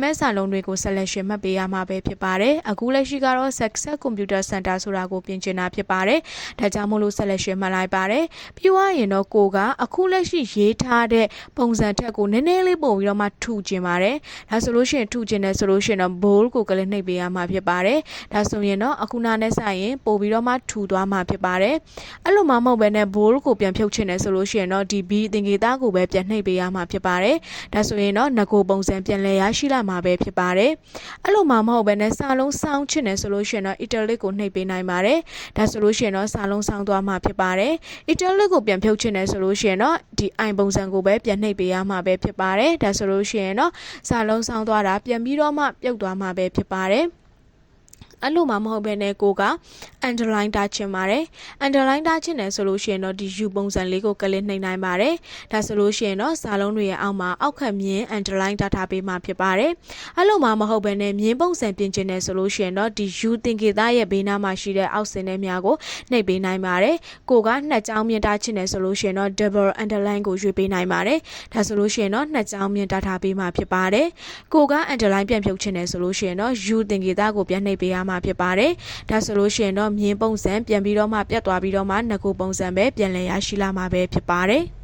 မဲ့စာလုံးတွေကို selection မှတ်ပေးရမှာပဲဖြစ်ပါတယ်အခုလက်ရှိကတော့ Success Computer Center ဆိုတာကိုပြင်ဆင်တာဖြစ်ပါတယ်ဒါကြောင့်မို့လို့ selection မှတ်လိုက်ပါတယ်ပြီးွားရင်တော့ကိုကအခုလက်ရှိရေးထားတဲ့ပုံစံထက်ကိုနည်းနည်းလေးပို့ပြီးတော့မှထူကျင်ပါတယ်ဒါဆိုလို့ရှိရင်ထူကျင်တယ်ဆိုလို့ရှိရင်တော့ bold ကိုကလေးနှိပ်ပေးရမှာဖြစ်ပါတယ်ဒါဆိုရင်တော့အခုနာနဲ့ဆိုင်ရင်ပို့ပြီးတော့မှထူသွားမှာဖြစ်ပါတယ်အဲ့လိုမှမဟုတ်ဘဲနဲ့ bold ကိုပြန်ဖြုတ်ချင်တယ်ဆိုလို့ရှိရင်တော့ဒီ B သင်္ကေတကိုပဲပြန်နှိပ်ပေးရမှာဖြစ်ပါတယ်ဒါဆိုရင်တော့ငကိုပုံစံပြန်လည်ရရှိလာမှာပဲဖြစ်ပါတယ်အဲ့လိုမှမဟုတ်ဘဲနဲ့စာလုံးစောင်းချင်တယ်ဆိုလို့ရှိရင်တော့ italic ကိုနှိပ်ပေးနိုင်ပါတယ်ဒါဆိုလို့ရှိရင်တော့စာလုံးစောင်းသွားမှာဖြစ်ပါတယ် italic ကိုပြန်ဖြုတ်ချင်တယ်ဆိုလို့ရှိရင်တော့ဒီ i ပုံစံကိုပဲပြန်နှိပ်ပေးရမှာပဲဖြစ်ပါတယ်ဒါဆိုလို့ရှိရင်တော့စာလုံးစောင်းသွားတာပြန်ပြီးတော့မှပြုတ်သွားမှာပဲဖြစ်ပါတယ်အဲ့လိုမှမဟုတ်ဘဲနဲ့ကိုက underline တားချင်ပါတယ် underline တားချင်တယ်ဆိုလို့ရှိရင်တော့ဒီ u ပုံစံလေးကိုကလစ်နှိပ်နိုင်ပါတယ်ဒါဆိုလို့ရှိရင်တော့စာလုံးတွေရဲ့အောက်မှာအောက်ခံမြင်း underline တားထားပေးမှာဖြစ်ပါတယ်အဲ့လိုမှမဟုတ်ဘဲနဲ့မြင်းပုံစံပြင်ချင်တယ်ဆိုလို့ရှိရင်တော့ဒီ u သင်္ကေတရဲ့ဘေးနားမှာရှိတဲ့အောက်စင်တဲ့များကိုနှိပ်ပေးနိုင်ပါတယ်ကိုကနှစ်ကြောင်းမြင်းတားချင်တယ်ဆိုလို့ရှိရင်တော့ double underline ကိုရွေးပေးနိုင်ပါတယ်ဒါဆိုလို့ရှိရင်တော့နှစ်ကြောင်းမြင်းတားထားပေးမှာဖြစ်ပါတယ်ကိုက underline ပြန်ဖြုတ်ချင်တယ်ဆိုလို့ရှိရင်တော့ u သင်္ကေတကိုပြန်နှိပ်ပေးရမှာဖြစ်ပါတယ်ဒါဆိုလို့ရှိရင်တော့မြင်းပုံစံပြန်ပြီးတော့မှပြတ်သွားပြီးတော့မှငကိုပုံစံပဲပြန်လည်ရရှိလာမှာပဲဖြစ်ပါတယ်